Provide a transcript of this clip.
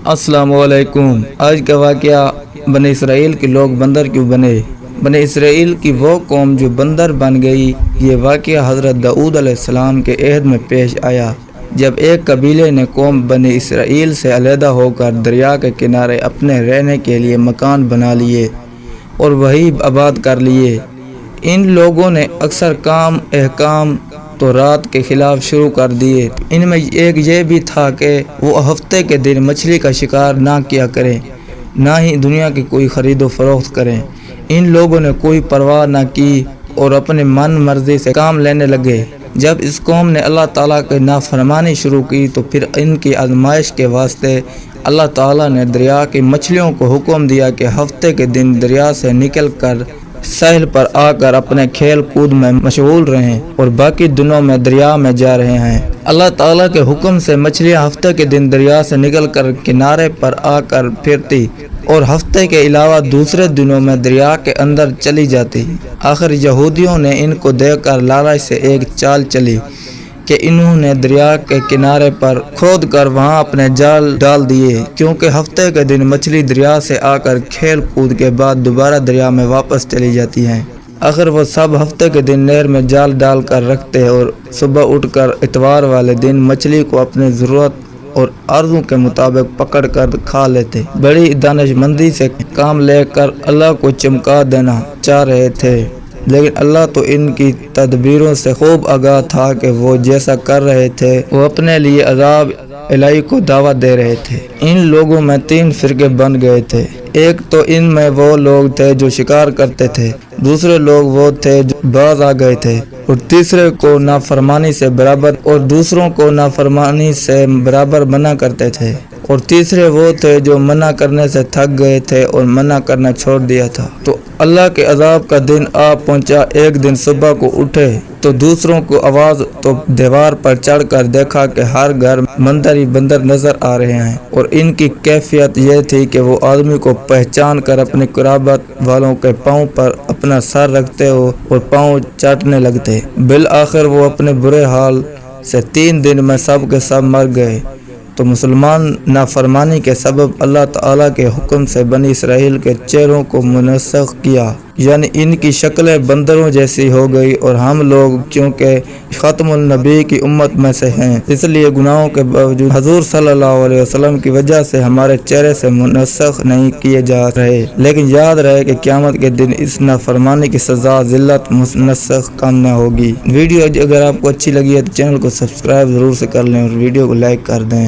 السلام علیکم۔ آج کا واقعہ بنی اسرائیل کے لوگ بندر کیوں بنے۔ بنی اسرائیل کی وہ قوم جو بندر بن گئی، یہ واقعہ حضرت داؤد علیہ السلام کے عہد میں پیش آیا، جب ایک قبیلے نے قوم بنی اسرائیل سے علیحدہ ہو کر دریا کے کنارے اپنے رہنے کے لیے مکان بنا لیے اور وہی آباد کر لیے۔ ان لوگوں نے اکثر کام احکام تو رات کے خلاف شروع کر دیے۔ ان میں ایک یہ بھی تھا کہ وہ ہفتے کے دن مچھلی کا شکار نہ کیا کریں، نہ ہی دنیا کی کوئی خرید و فروخت کریں۔ ان لوگوں نے کوئی پرواہ نہ کی اور اپنے من مرضی سے کام لینے لگے۔ جب اس قوم نے اللہ تعالیٰ کی نافرمانی شروع کی تو پھر ان کی آزمائش کے واسطے اللہ تعالیٰ نے دریا کی مچھلیوں کو حکم دیا کہ ہفتے کے دن دریا سے نکل کر ساحل پر آ کر اپنے کھیل کود میں مشغول رہیں اور باقی دنوں میں دریا میں جا رہے ہیں۔ اللہ تعالیٰ کے حکم سے مچھلیاں ہفتے کے دن دریا سے نکل کر کنارے پر آ کر پھرتی اور ہفتے کے علاوہ دوسرے دنوں میں دریا کے اندر چلی جاتی۔ آخر یہودیوں نے ان کو دیکھ کر لالچ سے ایک چال چلی کہ انہوں نے دریا کے کنارے پر کھود کر وہاں اپنے جال ڈال دیے، کیونکہ ہفتے کے دن مچھلی دریا سے آ کر کھیل کود کے بعد دوبارہ دریا میں واپس چلی جاتی ہیں۔ آخر وہ سب ہفتے کے دن نہر میں جال ڈال کر رکھتے اور صبح اٹھ کر اتوار والے دن مچھلی کو اپنی ضرورت اور عرضوں کے مطابق پکڑ کر کھا لیتے۔ بڑی دانش مندی سے کام لے کر اللہ کو چمکا دینا چاہ رہے تھے، لیکن اللہ تو ان کی تدبیروں سے خوب آگاہ تھا کہ وہ جیسا کر رہے تھے وہ اپنے لیے عذاب الہی کو دعوت دے رہے تھے۔ ان لوگوں میں 3 فرقے بن گئے تھے۔ ایک تو ان میں وہ لوگ تھے جو شکار کرتے تھے، دوسرے لوگ وہ تھے جو باز آ گئے تھے، اور تیسرے کو نافرمانی سے برابر اور دوسروں کو نافرمانی سے برابر منع کرتے تھے، اور تیسرے وہ تھے جو منع کرنے سے تھک گئے تھے اور منع کرنا چھوڑ دیا تھا۔ تو اللہ کے عذاب کا دن آ پہنچا۔ ایک دن صبح کو اٹھے تو دوسروں کو آواز تو دیوار پر چڑھ کر دیکھا کہ ہر گھر بندر ہی بندر نظر آ رہے ہیں، اور ان کی کیفیت یہ تھی کہ وہ آدمی کو پہچان کر اپنی قرابت والوں کے پاؤں پر اپنا سر رکھتے ہو اور پاؤں چاٹنے لگتے۔ بالآخر وہ اپنے برے حال سے 3 دن میں سب کے سب مر گئے۔ تو مسلمان نافرمانی کے سبب اللہ تعالیٰ کے حکم سے بنی اسرائیل کے چہروں کو منسوخ کیا، یعنی ان کی شکلیں بندروں جیسی ہو گئی، اور ہم لوگ چونکہ ختم النبی کی امت میں سے ہیں، اس لیے گناہوں کے باوجود حضور صلی اللہ علیہ وسلم کی وجہ سے ہمارے چہرے سے منسوخ نہیں کیے جا رہے، لیکن یاد رہے کہ قیامت کے دن اس نافرمانی کی سزا ذلت منسوخ کم نہ ہوگی۔ ویڈیو اگر آپ کو اچھی لگی ہے تو چینل کو سبسکرائب ضرور سے کر لیں اور ویڈیو کو لائک کر دیں۔